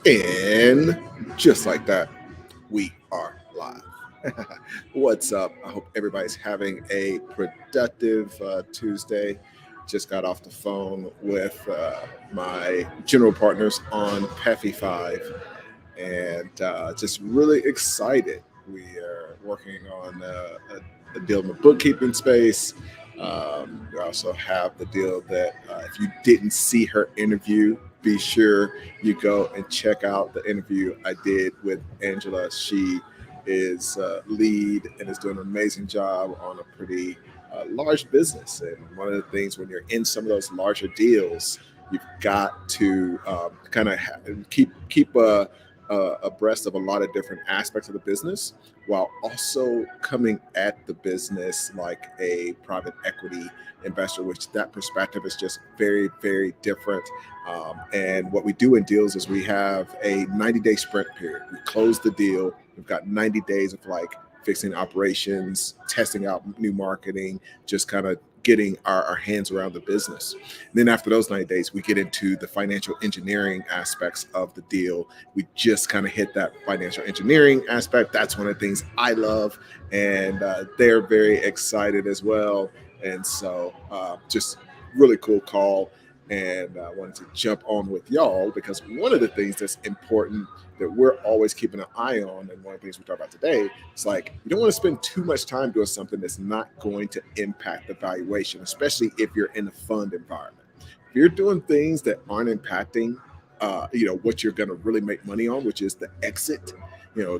And just like that, we are live. What's up? I hope everybody's having a productive Tuesday. Just got off the phone with my general partners on PEFI 5 and just really excited. We are working on a deal in the bookkeeping space. We also have the deal that if you didn't see her interview, be sure you go and check out the interview I did with Angela. She is lead and is doing an amazing job on a pretty large business. And one of the things when you're in some of those larger deals, you've got to kind of keep abreast of a lot of different aspects of the business while also coming at the business like a private equity investor, which that perspective is just very, very different. And what we do in deals is we have a 90-day sprint period. We close the deal. We've got 90 days of like fixing operations, testing out new marketing, just kind of getting our hands around the business. And then after those 90 days, we get into the financial engineering aspects of the deal. We just kind of hit that financial engineering aspect. That's one of the things I love. And they're very excited as well. And so just really cool call. And I wanted to jump on with y'all because one of the things that's important that we're always keeping an eye on, and one of the things we talk about today, is like you don't want to spend too much time doing something that's not going to impact the valuation, especially if you're in a fund environment. If you're doing things that aren't impacting, what you're going to really make money on, which is the exit,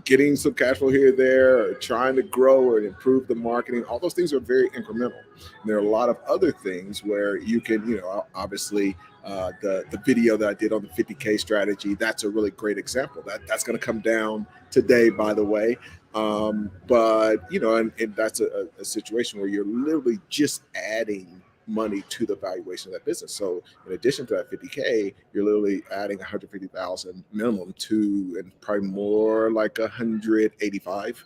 getting some cash flow here or there, or trying to grow or improve the marketing, all those things are very incremental. And there are a lot of other things where you can, obviously the video that I did on the 50K strategy, that's a really great example. That's going to come down today, by the way. But and that's a situation where you're literally just adding money to the valuation of that business. So in addition to that 50K, you're literally adding 150,000 minimum to, and probably more like 185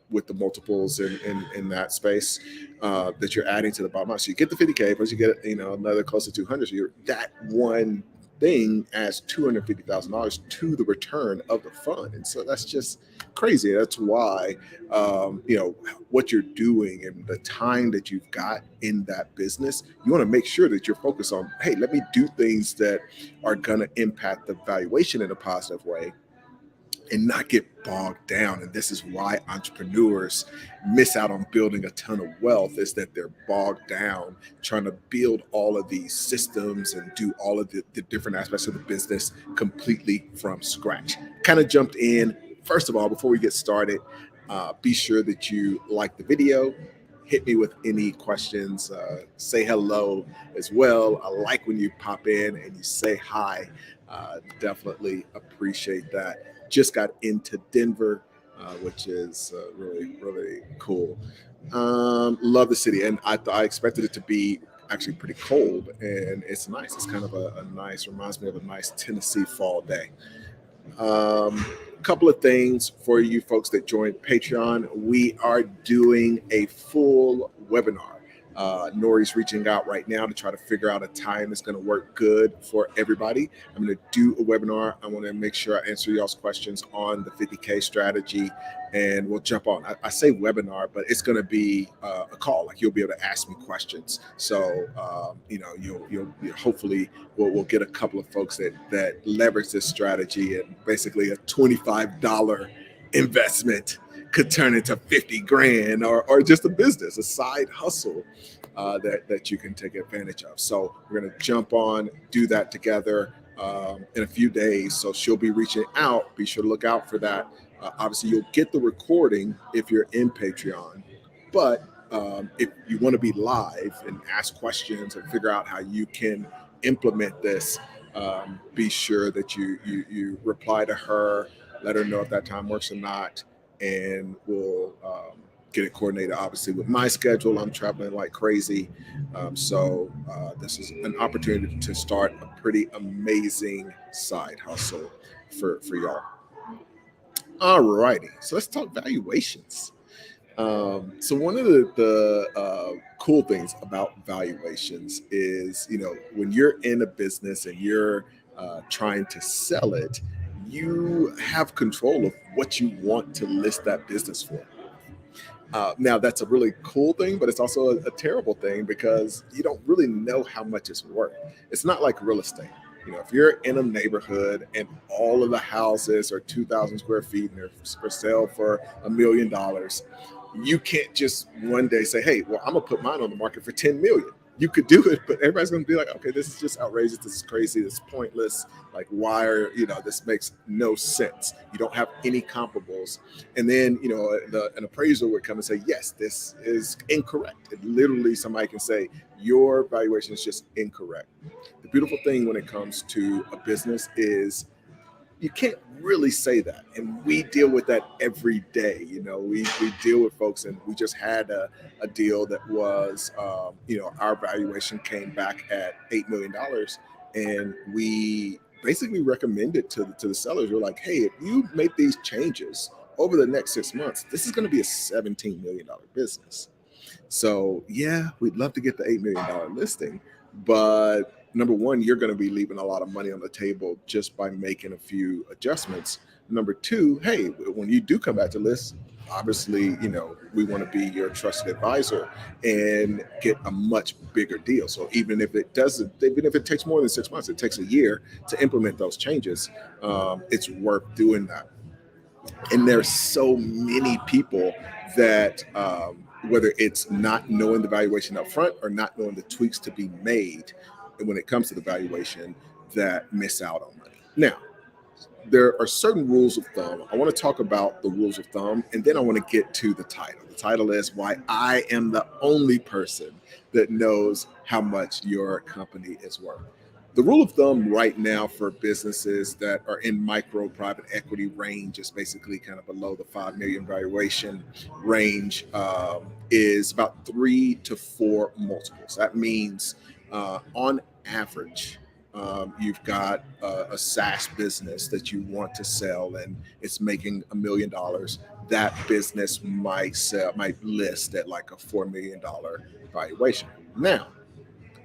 with the multiples in that space that you're adding to the bottom line. So you get the 50K, plus you get another close to 200. So you're that one thing adds $250,000 to the return of the fund, and so that's just crazy. That's why what you're doing and the time that you've got in that business, you want to make sure that you're focused on, hey, let me do things that are going to impact the valuation in a positive way and not get bogged down. And this is why entrepreneurs miss out on building a ton of wealth, is that they're bogged down trying to build all of these systems and do all of the different aspects of the business completely from scratch. Kind of jumped in. First of all, before we get started, be sure that you like the video, hit me with any questions, say hello as well. I like when you pop in and you say hi. Definitely appreciate that. Just got into Denver, which is really, really cool. Love the city, and I expected it to be actually pretty cold, and it's nice. It's kind of a nice, reminds me of a nice Tennessee fall day. Couple of things for you folks that joined Patreon. We are doing a full webinar. Nori's reaching out right now to try to figure out a time that's going to work good for everybody. I'm going to do a webinar. I want to make sure I answer y'all's questions on the 50K strategy, and we'll jump on. I say webinar, but it's going to be a call. Like, you'll be able to ask me questions. So you'll hopefully we'll get a couple of folks that leverage this strategy, and basically a $25 investment could turn into 50 grand, or just a business, a side hustle that you can take advantage of. So we're going to jump on, do that together in a few days. So she'll be reaching out. Be sure to look out for that. Obviously, you'll get the recording if you're in Patreon, but if you want to be live and ask questions and figure out how you can implement this, be sure that you reply to her, let her know if that time works or not, and we'll get it coordinated. Obviously, with my schedule, I'm traveling like crazy, so this is an opportunity to start a pretty amazing side hustle for y'all. All righty, so let's talk valuations. So one of the cool things about valuations is, when you're in a business and you're trying to sell it, you have control of what you want to list that business for. Now, that's a really cool thing, but it's also a terrible thing because you don't really know how much it's worth. It's not like real estate. If you're in a neighborhood and all of the houses are 2,000 square feet and they're for sale for $1 million, you can't just one day say, "Hey, well, I'm gonna put mine on the market for 10 million." You could do it, but everybody's gonna be like, "Okay, this is just outrageous. This is crazy. This is pointless. Like, why are this makes no sense." You don't have any comparables, and then an appraiser would come and say, "Yes, this is incorrect." And literally, somebody can say, "Your valuation is just incorrect." The beautiful thing when it comes to a business is you can't really say that, and we deal with that every day. We deal with folks, and we just had a deal that was our valuation came back at $8 million, and we basically recommended to the sellers. We're like, "Hey, if you make these changes over the next 6 months, this is going to be a $17 million business." So yeah, we'd love to get the $8 million listing, but number one, you're going to be leaving a lot of money on the table just by making a few adjustments. Number two, hey, when you do come back to list, obviously, we want to be your trusted advisor and get a much bigger deal. So even if it takes more than 6 months, it takes a year to implement those changes. It's worth doing that. And there's so many people that whether it's not knowing the valuation up front or not knowing the tweaks to be made when it comes to the valuation, that miss out on money. Now, there are certain rules of thumb. I want to talk about the rules of thumb, and then I want to get to the title. The title is why I am the only person that knows how much your company is worth. The rule of thumb right now for businesses that are in micro private equity range is basically kind of below the 5 million valuation range, is about 3 to 4 multiples. That means on average, you've got a SaaS business that you want to sell and it's making $1 million. That business might list at like a $4 million valuation. Now,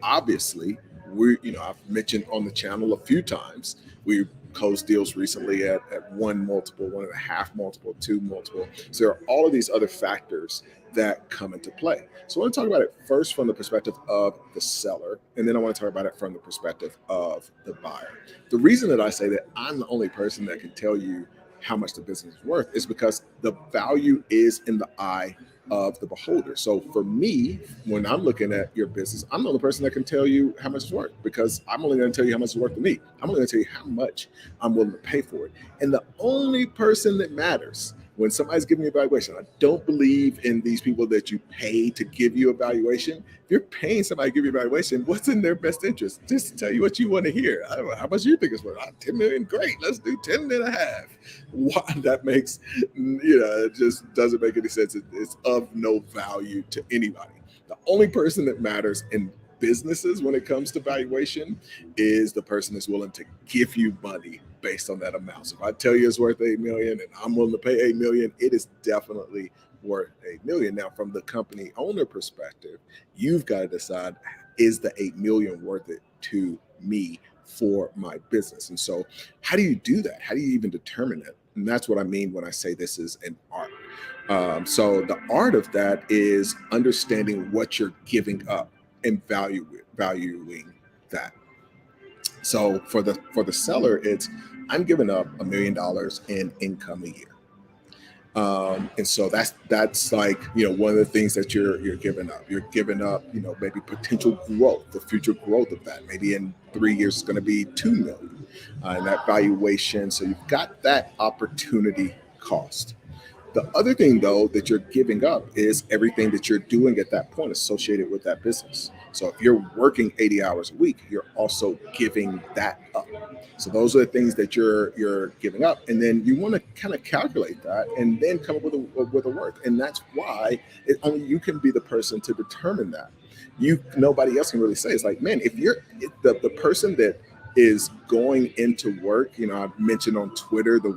obviously, I've mentioned on the channel a few times, we closed deals recently at 1 multiple, 1.5 multiple, 2 multiple. So there are all of these other factors that come into play. So I want to talk about it first from the perspective of the seller, and then I want to talk about it from the perspective of the buyer. The reason that I say that I'm the only person that can tell you how much the business is worth is because the value is in the eye of the beholder. So for me, when I'm looking at your business, I'm the only person that can tell you how much it's worth, because I'm only going to tell you how much it's worth to me. I'm only going to tell you how much I'm willing to pay for it. And the only person that matters when somebody's giving you a valuation, I don't believe in these people that you pay to give you a valuation. If you're paying somebody to give you a valuation, what's in their best interest? Just to tell you what you want to hear. I don't know, how much you think it's worth? 10 million, great. Let's do 10 and a half. Why that makes, it just doesn't make any sense. It's of no value to anybody. The only person that matters in businesses when it comes to valuation is the person that's willing to give you money based on that amount. So if I tell you it's worth 8 million and I'm willing to pay 8 million, it is definitely worth 8 million. Now, from the company owner perspective, you've got to decide, is the 8 million worth it to me for my business? And so how do you do that? How do you even determine it? And that's what I mean when I say this is an art. So the art of that is understanding what you're giving up and valuing that. So for the seller, it's, I'm giving up $1 million in income a year. And so that's like, one of the things that you're giving up. You're giving up, maybe potential growth, the future growth of that. Maybe in 3 years it's going to be 2 million in that valuation. So you've got that opportunity cost. The other thing, though, that you're giving up is everything that you're doing at that point associated with that business. So if you're working 80 hours a week, you're also giving that up. So those are the things that you're giving up, and then you want to kind of calculate that and then come up with a worth. And that's why only you can be the person to determine that. Nobody else can really say. It's like, man, if the person that is going into work. I mentioned on Twitter the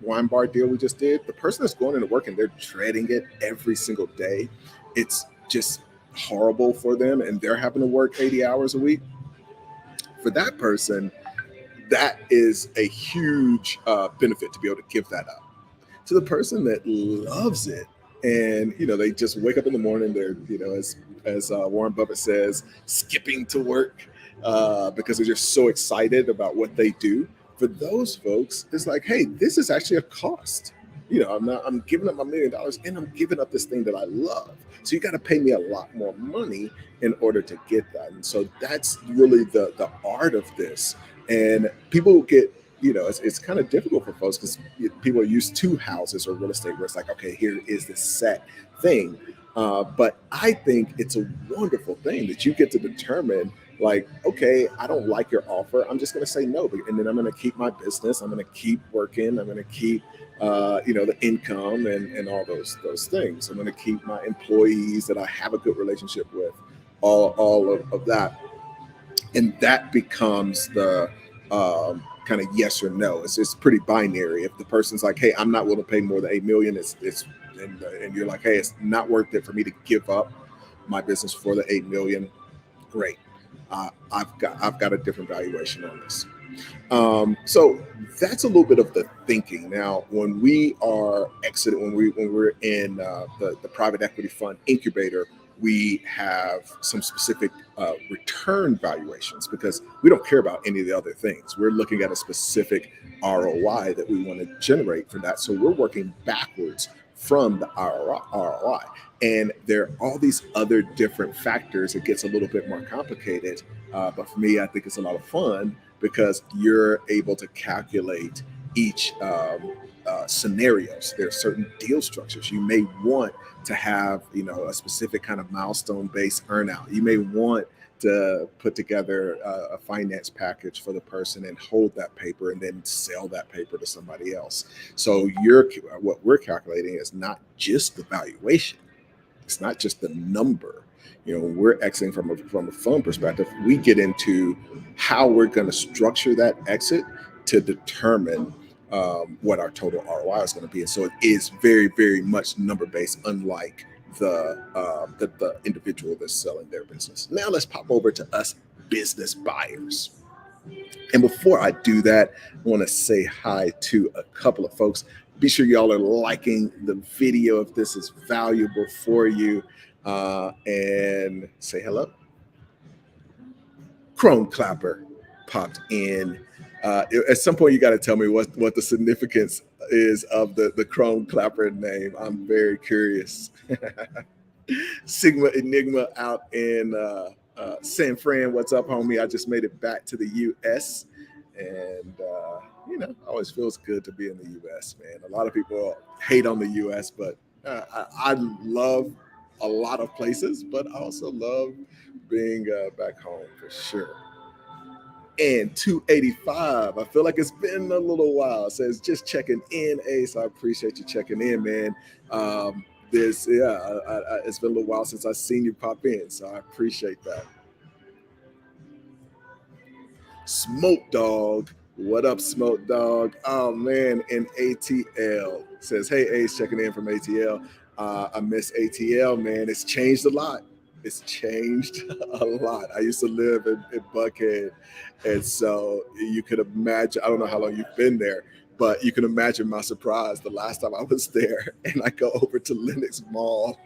wine bar deal we just did. The person that's going into work and they're dreading it every single day, it's just horrible for them, and they're having to work 80 hours a week. For that person, that is a huge benefit to be able to give that up. To the person that loves it, and they just wake up in the morning, they're as Warren Buffett says, skipping to work because they're just so excited about what they do. For those folks, it's like, hey, this is actually a cost. I'm giving up my $1 million and I'm giving up this thing that I love. So you got to pay me a lot more money in order to get that. And so that's really the art of this. And people get, it's kind of difficult for folks because people are used to houses or real estate where it's like, okay, here is this set thing. But I think it's a wonderful thing that you get to determine, like, okay, I don't like your offer. I'm just going to say no. And then I'm going to keep my business. I'm going to keep working. I'm going to keep, the income and all those things. I'm going to keep my employees that I have a good relationship with, all of that. And that becomes the kind of yes or no. It's pretty binary. If the person's like, hey, I'm not willing to pay more than 8 million, and you're like, hey, it's not worth it for me to give up my business for the 8 million. Great. I've got a different valuation on this. So that's a little bit of the thinking. Now, when we are exited, when we're in the private equity fund incubator, we have some specific return valuations because we don't care about any of the other things. We're looking at a specific ROI that we want to generate for that. So we're working backwards from the ROI. And there are all these other different factors. It gets a little bit more complicated. But for me, I think it's a lot of fun because you're able to calculate each scenarios. There are certain deal structures. You may want to have, a specific kind of milestone-based earnout. You may want to put together a finance package for the person and hold that paper and then sell that paper to somebody else. So what we're calculating is not just the valuation. It's not just the number. When we're exiting from a fund perspective, we get into how we're going to structure that exit to determine what our total ROI is going to be. And so it is very, very much number based, unlike the individual that's selling their business. Now let's pop over to us business buyers. And before I do that, I want to say hi to a couple of folks. Be sure y'all are liking the video if this is valuable for you, and say hello. Chrome Clapper popped in. At some point, you got to tell me what the significance is of the Chrome Clapper name. I'm very curious. Sigma Enigma out in San Fran. What's up, homie? I just made it back to the U.S. And, always feels good to be in the U.S., man. A lot of people hate on the U.S., but I love a lot of places, but I also love being back home for sure. And 285, I feel like it's been a little while. Says just checking in, Ace. I appreciate you checking in, man. It's been a little while since I've seen you pop in, so I appreciate that. Smoke Dog, what up, Smoke Dog? Oh man, and ATL says, hey Ace, checking in from ATL. I miss ATL, man. It's changed a lot. It's changed a lot. I used to live in Buckhead, and so you could imagine, I don't know how long you've been there, but you can imagine my surprise the last time I was there and I go over to Lenox Mall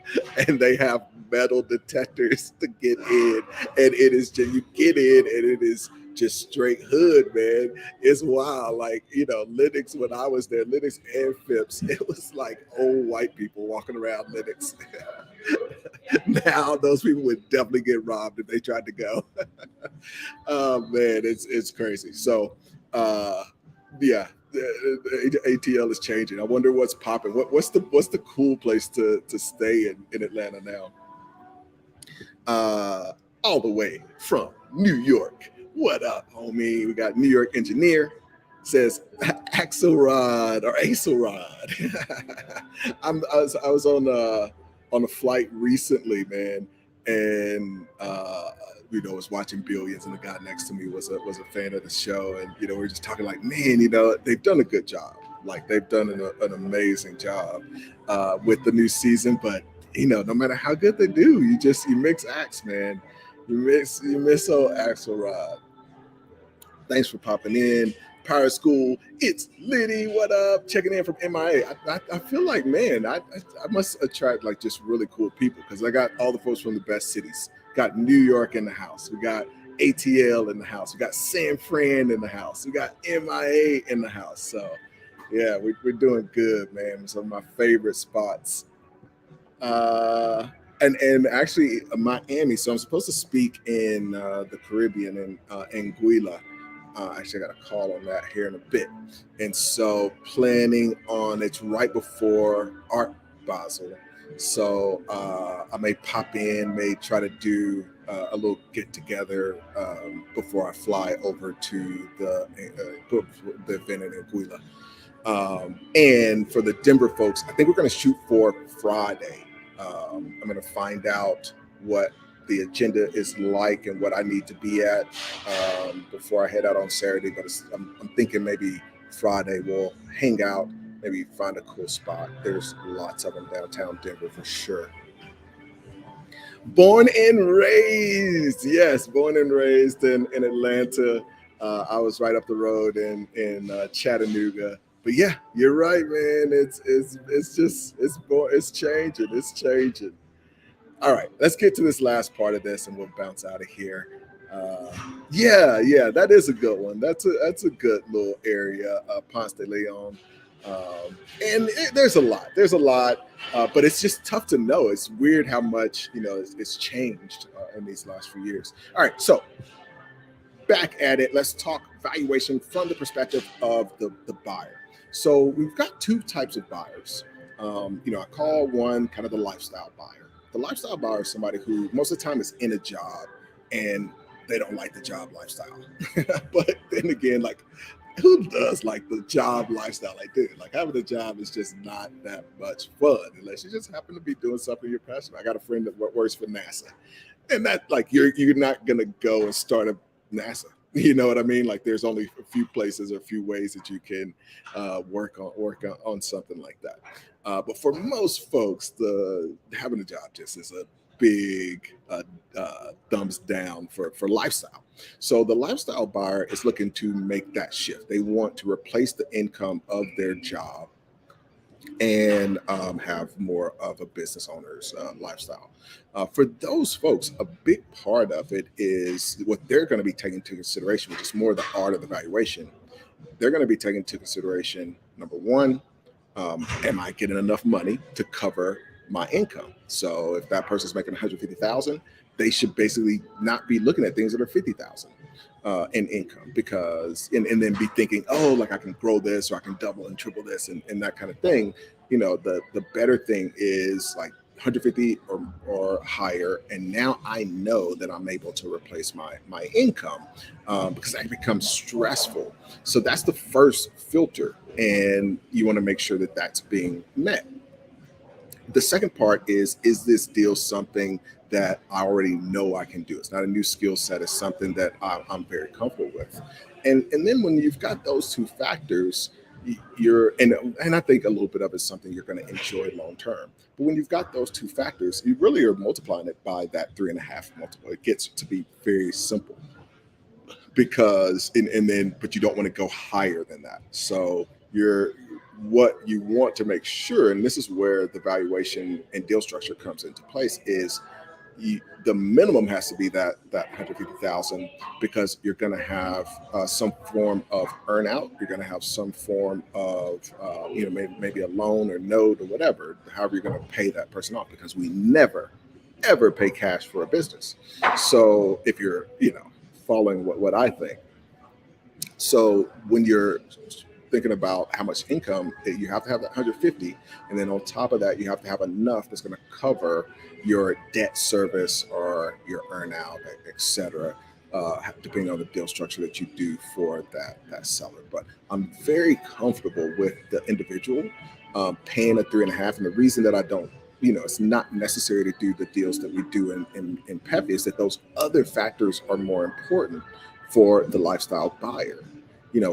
and they have metal detectors to get in, and it is just, you get in and it is just straight hood, man. It's wild. Like, Lenox, when I was there, Lenox and Phipps, it was like old white people walking around Lenox. Now those people would definitely get robbed if they tried to go. Oh man, it's crazy. So yeah, the ATL is changing. I wonder what's popping. What's the cool place to stay in Atlanta now? All the way from New York. What up, homie? We got New York Engineer. Says Axelrod or Axelrod. I was on a flight recently, man, and was watching Billions, and the guy next to me was a fan of the show, and we were just talking like, man, they've done a good job. Like they've done an amazing job with the new season, but no matter how good they do, you mix acts, man. You miss old Axelrod. Thanks for popping in. Pirate School, it's Liddy. What up? Checking in from MIA. I feel like, man, I must attract like just really cool people because I got all the folks from the best cities. Got New York in the house. We got ATL in the house. We got San Fran in the house. We got MIA in the house. So, yeah, we're doing good, man. Some of my favorite spots. Uh, and actually Miami. So I'm supposed to speak in the Caribbean in Anguilla. Actually, I got a call on that here in a bit, and so planning on it's right before Art Basel. So I may pop in, may try to do a little get together before I fly over to the event in Anguilla. And for the Denver folks, I think we're going to shoot for Friday. I'm going to find out what the agenda is like and what I need to be at before I head out on Saturday. But I'm thinking maybe Friday we'll hang out, maybe find a cool spot. There's lots of them downtown Denver for sure. Born and raised, yes, born and raised in Atlanta. I was right up the road in Chattanooga. But yeah, you're right, man. It's changing. It's changing. All right, let's get to this last part of this, and we'll bounce out of here. Yeah, that is a good one. That's a good little area, Ponce de Leon. And there's a lot. But it's just tough to know. It's weird how much it's changed in these last few years. All right, so back at it. Let's talk valuation from the perspective of the buyer. So we've got two types of buyers. I call one kind of the lifestyle buyer. The lifestyle buyer is somebody who most of the time is in a job and they don't like the job lifestyle. But then again, like, who does like the job lifestyle like this? Like, having a job is just not that much fun unless you just happen to be doing something you're passionate about. I got a friend that works for NASA, and that, like, you're not gonna go and start a NASA. You know what I mean? Like, there's only a few places or a few ways that you can work on something like that. But for most folks, having a job just is a big thumbs down for lifestyle. So the lifestyle buyer is looking to make that shift. They want to replace the income of their job and have more of a business owner's lifestyle. For those folks, a big part of it is what they're going to be taking into consideration, which is more the art of the valuation. They're going to be taking into consideration, number one, am I getting enough money to cover my income? So if that person's making 150,000, they should basically not be looking at things that are 50,000 in income, because and then be thinking, oh, like, I can grow this or I can double and triple this and that kind of thing. The better thing is like 150 or higher, and now I know that I'm able to replace my income because that becomes stressful. So that's the first filter, and you want to make sure that that's being met. The second part is this deal something that I already know I can do? It's not a new skill set. It's something that I'm very comfortable with. And then when you've got those two factors, and I think a little bit of it's something you're going to enjoy long term. But when you've got those two factors, you really are multiplying it by that 3.5 multiple. It gets to be very simple, because but you don't want to go higher than that. So what you want to make sure, and this is where the valuation and deal structure comes into place, is the minimum has to be that 150,000, because you're going to have some form of earnout. You're going to have some form of maybe a loan or note or whatever, however you're going to pay that person off, because we never ever pay cash for a business. So if you're following what I think, so when you're thinking about how much income, you have to have that 150, and then on top of that, you have to have enough that's going to cover your debt service or your earnout, etc. Depending on the deal structure that you do for that seller. But I'm very comfortable with the individual paying a 3.5, and the reason that I don't, it's not necessary to do the deals that we do in PEP is that those other factors are more important for the lifestyle buyer.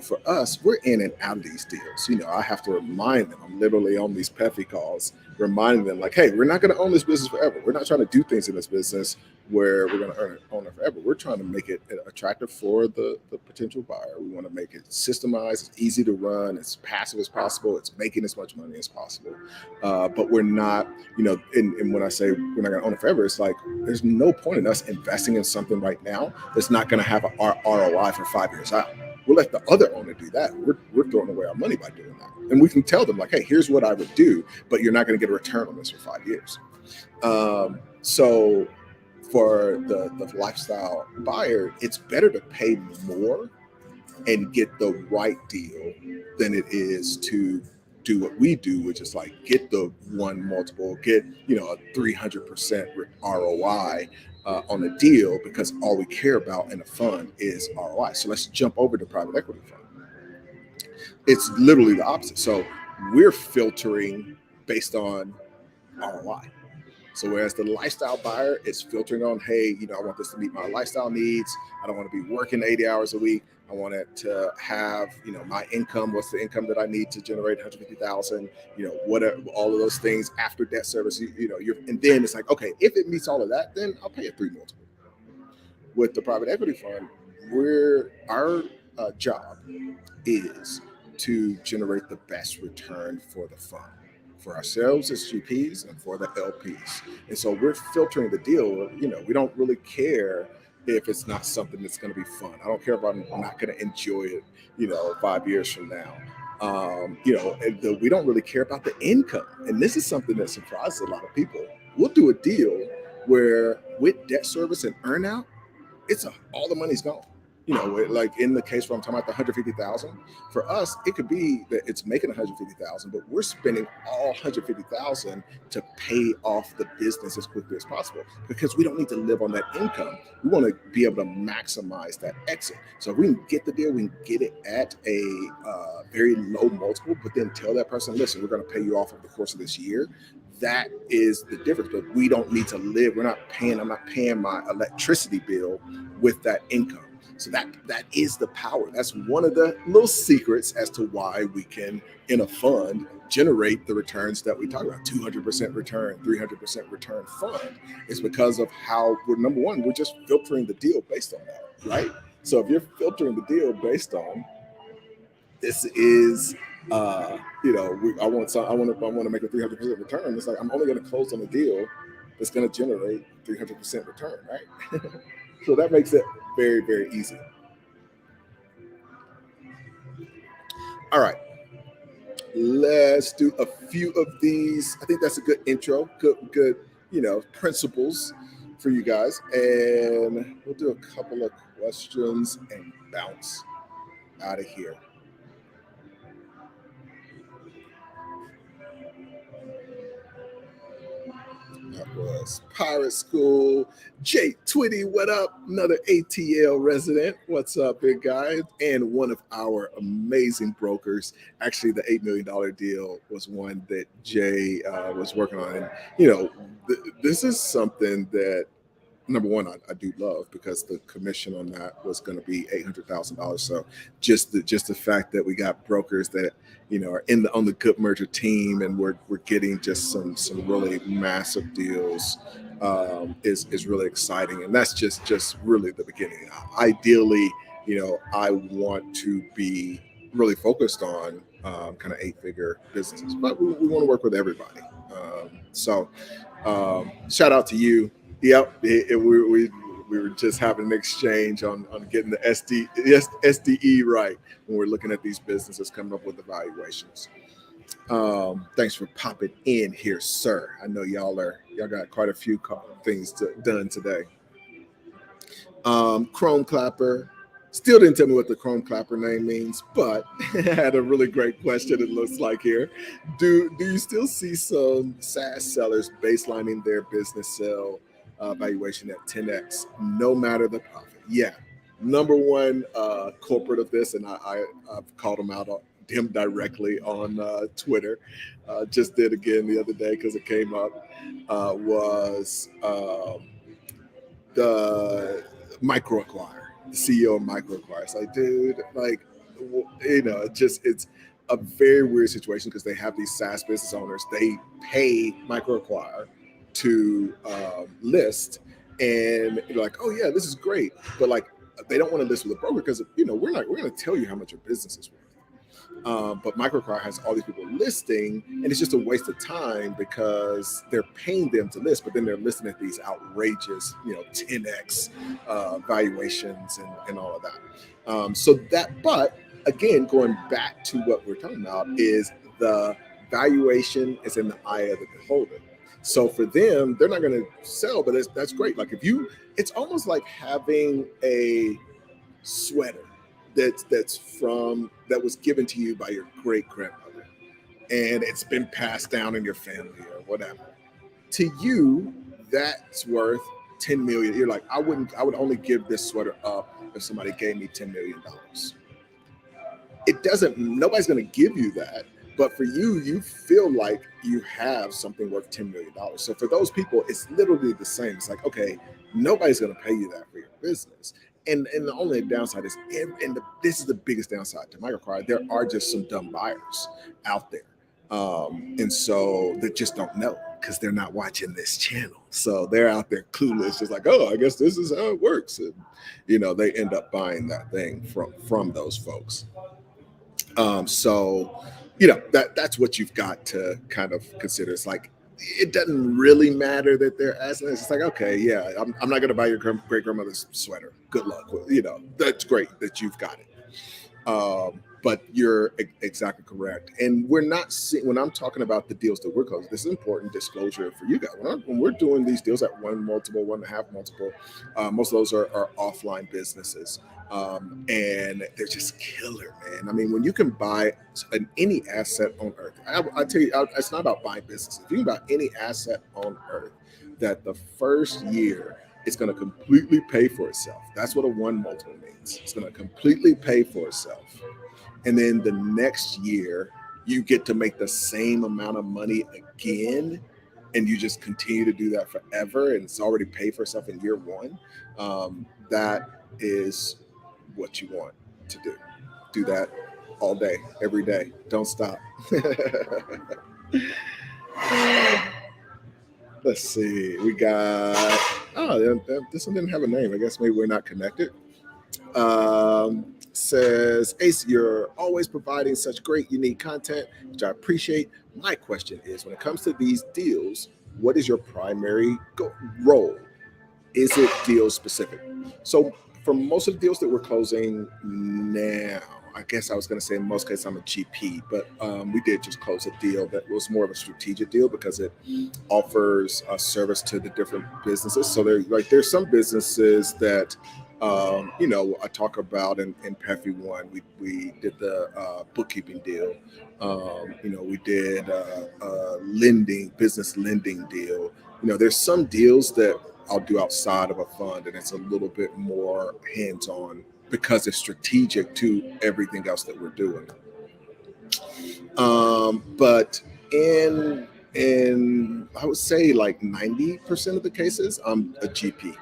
For us, we're in and out of these deals. I have to remind them. I'm literally on these PEFI calls reminding them like, hey, we're not going to own this business forever. We're not trying to do things in this business where we're going to own it forever. We're trying to make it attractive for the potential buyer. We want to make it systemized, it's easy to run, it's passive as possible, it's making as much money as possible. But we're not, and when I say we're not going to own it forever, it's like there's no point in us investing in something right now that's not going to have our ROI for 5 years out. We'll let the other owner do that. We're throwing away our money by doing that. And we can tell them like, hey, here's what I would do, but you're not going to get a return on this for 5 years. So for the lifestyle buyer, it's better to pay more and get the right deal than it is to do what we do, which is like get the one multiple, get a 300% ROI on a deal, because all we care about in a fund is ROI. So let's jump over to private equity fund. It's literally the opposite. So we're filtering based on ROI. So whereas the lifestyle buyer is filtering on, hey, I want this to meet my lifestyle needs. I don't want to be working 80 hours a week. I want it to have, my income. What's the income that I need to generate 150,000? Whatever, all of those things after debt service. And then it's like, okay, if it meets all of that, then I'll pay a 3 multiple. With the private equity fund, our job is to generate the best return for the fund, for ourselves as GPs and for the LPs. And so we're filtering the deal. We don't really care if it's not something that's going to be fun. I don't care if I'm not going to enjoy it, 5 years from now. We don't really care about the income. And this is something that surprises a lot of people. We'll do a deal where with debt service and earnout, all the money's gone. Like in the case where I'm talking about the 150,000, for us, it could be that it's making 150,000, but we're spending all 150,000 to pay off the business as quickly as possible, because we don't need to live on that income. We want to be able to maximize that exit. So if we can get the deal, we can get it at a very low multiple, but then tell that person, listen, we're going to pay you off over the course of this year. That is the difference. But we don't need to live. I'm not paying my electricity bill with that income. So that is the power. That's one of the little secrets as to why we can, in a fund, generate the returns that we talk about. 200% return, 300% return fund. It's because of how number one, we're just filtering the deal based on that, right? So if you're filtering the deal based on this is I want to make a 300% return. It's like I'm only going to close on a deal that's going to generate 300% return, right? So that makes it very, very easy. All right, let's do a few of these. I think that's a good intro, good principles for you guys, and we'll do a couple of questions and bounce out of here. That was Pirate School. Jay Twitty, what up? Another ATL resident. What's up, big guy? And one of our amazing brokers. Actually, the $8 million deal was one that Jay was working on. And, this is something that, number one, I do love, because the commission on that was going to be $800,000. So just the fact that we got brokers that are on the Good Merger team, and we're getting just some really massive deals is really exciting, and that's just really the beginning. Ideally, I want to be really focused on kind of 8-figure businesses, but we want to work with everybody. So shout out to you. Yep, we were just having an exchange on getting the SDE right when we're looking at these businesses, coming up with evaluations. Thanks for popping in here, sir. I know y'all got quite a few things done today. Chrome Clapper still didn't tell me what the Chrome Clapper name means, but had a really great question. It looks like here. Do you still see some SaaS sellers baselining their business sale valuation at 10x, no matter the profit? Yeah, number one corporate of this, and I've called them out him directly on Twitter. Just did again the other day because it came up. Was the Microacquire, the CEO of Microacquire. It's like, dude, like, it's a very weird situation because they have these SaaS business owners. They pay microacquire to list, and you're like, oh yeah, this is great, but like they don't want to list with a broker because we're going to tell you how much your business is worth. But microacquire has all these people listing, and it's just a waste of time because they're paying them to list, but then they're listing at these outrageous, 10x valuations and all of that. But again, going back to what we're talking about is the valuation is in the eye of the beholder. So for them, they're not going to sell, but that's great. Like it's almost like having a sweater that was given to you by your great grandmother, and it's been passed down in your family or whatever. To you, that's worth 10 million. You're like, I would only give this sweater up if somebody gave me $10 million. Nobody's going to give you that. But for you, you feel like you have something worth $10 million. So for those people, it's literally the same. It's like, okay, nobody's going to pay you that for your business. And the only downside is, this is the biggest downside to microacquire, there are just some dumb buyers out there. And so they just don't know because they're not watching this channel. So they're out there clueless, just like, oh, I guess this is how it works. And, they end up buying that thing from those folks. So that's what you've got to kind of consider. It's like, it doesn't really matter that they're asking. It's like, okay, yeah, I'm not going to buy your great grandmother's sweater. Good luck. That's great that you've got it. But you're exactly correct. And we're not seeing, when I'm talking about the deals that we're closing, this is important disclosure for you guys. When we're doing these deals at 1 multiple, 1.5 multiple, most of those are offline businesses. And they're just killer, man. I mean, when you can buy any asset on earth, I tell you, it's not about buying businesses. If you can buy any asset on earth that the first year it's going to completely pay for itself. That's what a 1 multiple means. It's going to completely pay for itself. And then the next year, you get to make the same amount of money again, and you just continue to do that forever, and it's already paid for itself in year 1. That is what you want to do. Do that all day, every day. Don't stop. Let's see. We got, this one didn't have a name. I guess maybe we're not connected. Says, Ace, you're always providing such great, unique content, which I appreciate. My question is, when it comes to these deals, what is your primary role? Is it deal specific? So for most of the deals that we're closing now, I guess I was going to say in most cases I'm a GP, but we did just close a deal that was more of a strategic deal because it offers a service to the different businesses. So there's some businesses that I talk about in PEFI 1. We did the bookkeeping deal. We did a business lending deal. There's some deals that I'll do outside of a fund, and it's a little bit more hands-on because it's strategic to everything else that we're doing. But in I would say like 90% of the cases, I'm a GP.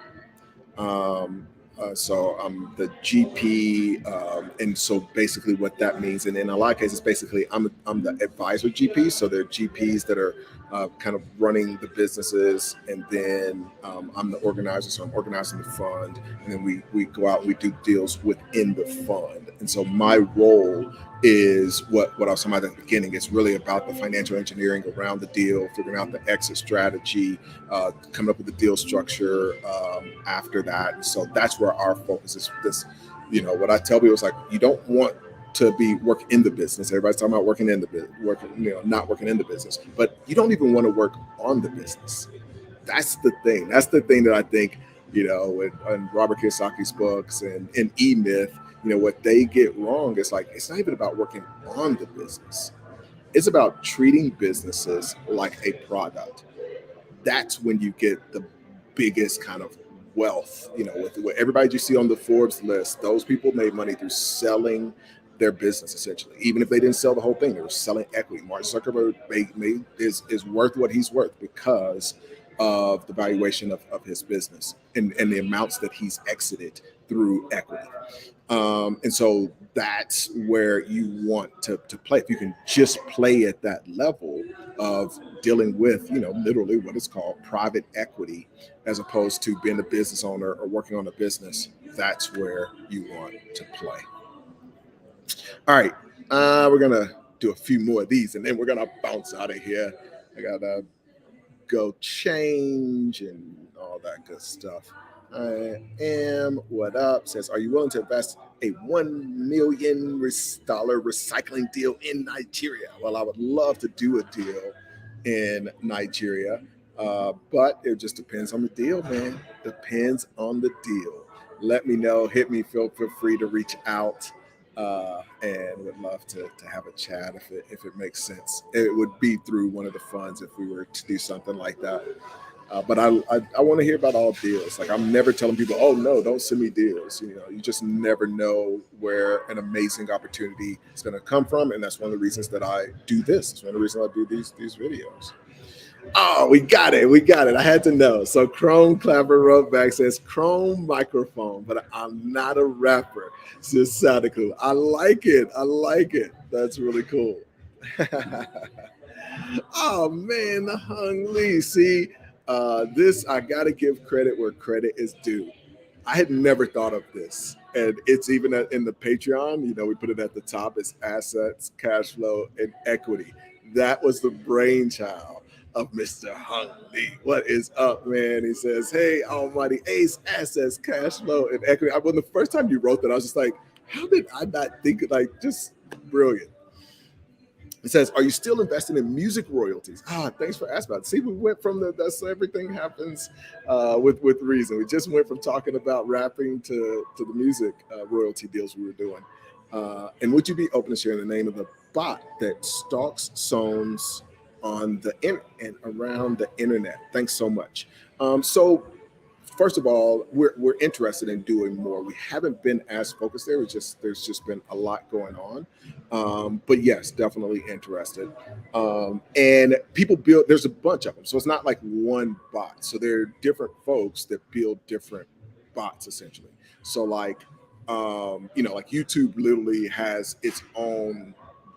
So I'm the GP, and so basically what that means, and in a lot of cases, basically I'm the advisor GP. So they're GPs that are kind of running the businesses, and then I'm the organizer. So I'm organizing the fund, and then we go out and we do deals within the fund. And so my role is what I was talking about at the beginning. It's really about the financial engineering around the deal, figuring out the exit strategy, coming up with the deal structure after that. And so that's where our focus is. This, what I tell people is like, you don't want to be working in the business. Everybody's talking about working in the business, not working in the business, but you don't even want to work on the business. That's the thing. That's the thing that I think, in Robert Kiyosaki's books and in E-Myth, what they get wrong is like, it's not even about working on the business. It's about treating businesses like a product. That's when you get the biggest kind of wealth, with everybody you see on the Forbes list. Those people made money through selling their business, essentially. Even if they didn't sell the whole thing, they were selling equity. Mark Zuckerberg is worth what he's worth because of the valuation of his business and the amounts that he's exited through equity. And so that's where you want to play. If you can just play at that level of dealing with, literally what is called private equity, as opposed to being a business owner or working on a business, that's where you want to play. All right. We're going to do a few more of these and then we're going to bounce out of here. I got to go change and all that good stuff. I am what up says, are you willing to invest a $1 million recycling deal in Nigeria? Well, I would love to do a deal in Nigeria, but it just depends on the deal, man. Depends on the deal. Let me know. Hit me. Feel free to reach out. And would love to have a chat if it makes sense. It would be through one of the funds if we were to do something like that. But I want to hear about all deals. Like, I'm never telling people, oh no, don't send me deals. You just never know where an amazing opportunity is going to come from, and that's one of the reasons that I do this. It's one of the reasons I do these videos. Oh, we got it. I had to know. So Chrome Clapper wrote back, says Chrome microphone, but I'm not a rapper. It's just sounded cool. I like it. That's really cool. Oh man, the Hung Lee. See, this I gotta give credit where credit is due. I had never thought of this, and it's even in the Patreon. We put it at the top. It's assets, cash flow, and equity. That was the brainchild of Mr. Hung Lee. What is up, man? He says, "Hey, Almighty Ace, assets, cash flow, and equity." When the first time you wrote that, I was just like, "How did I not think?" Just brilliant. It says, "Are you still investing in music royalties?" Thanks for asking about it. See, we went from that's everything happens with reason. We just went from talking about rapping to the music royalty deals we were doing. And would you be open to sharing the name of the bot that stalks songs on the and around the internet? Thanks so much. So first of all, we're interested in doing more. We haven't been as focused there. There's just been a lot going on. But yes, definitely interested. And people build. There's a bunch of them, so it's not like one bot. So there are different folks that build different bots essentially. So like YouTube literally has its own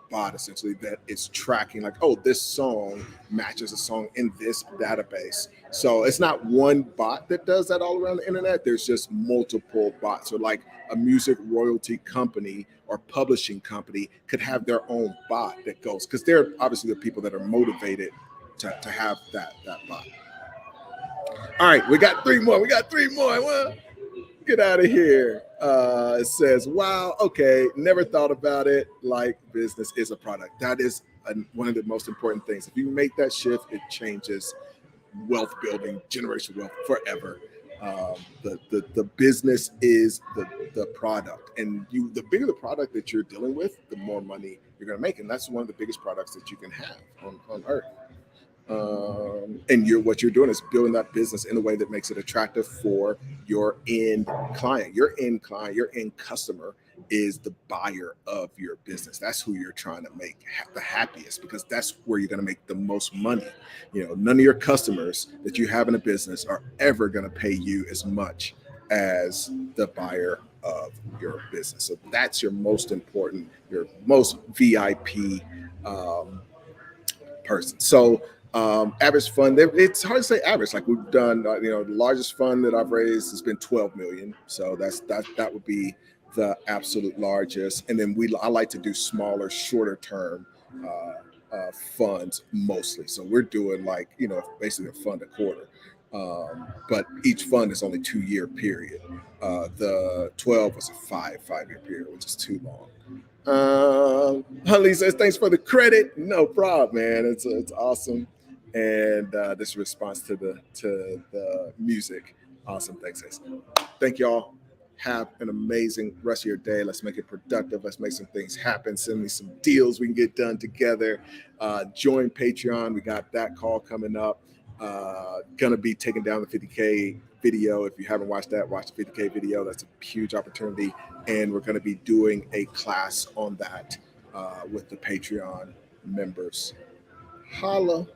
bot essentially that is tracking like, oh, this song matches a song in this database. So it's not one bot that does that all around the internet. There's just multiple bots. So like a music royalty company or publishing company could have their own bot that goes, because they're obviously the people that are motivated to have that bot. All right, we got three more. Well, get out of here. It says, wow, okay, never thought about it like business is a product. That is one of the most important things. If you make that shift, it changes wealth building, generational wealth forever. The business is the product, and the bigger the product that you're dealing with, the more money you're going to make, and that's one of the biggest products that you can have on earth. And what you're doing is building that business in a way that makes it attractive for your end client. Your end customer is the buyer of your business. That's who you're trying to make the happiest, because that's where you're going to make the most money. None of your customers that you have in a business are ever going to pay you as much as the buyer of your business. So that's your most important, your most VIP person. So average fund, it's hard to say average. Like we've done, the largest fund that I've raised has been 12 million. So that would be the absolute largest. And then I like to do smaller, shorter term funds mostly. So we're doing basically a fund a quarter. But each fund is only 2-year period. The 12 was a five-year period, which is too long. Huntley says, thanks for the credit. No problem, man. It's awesome. And this response to the music. Awesome. Thanks, guys. Thank y'all. Have an amazing rest of your day. Let's make it productive. Let's make some things happen. Send me some deals we can get done together. Join Patreon. We got that call coming up. Gonna be taking down the 50K video. If you haven't watched that, watch the 50K video. That's a huge opportunity. And we're gonna be doing a class on that with the Patreon members. Holla.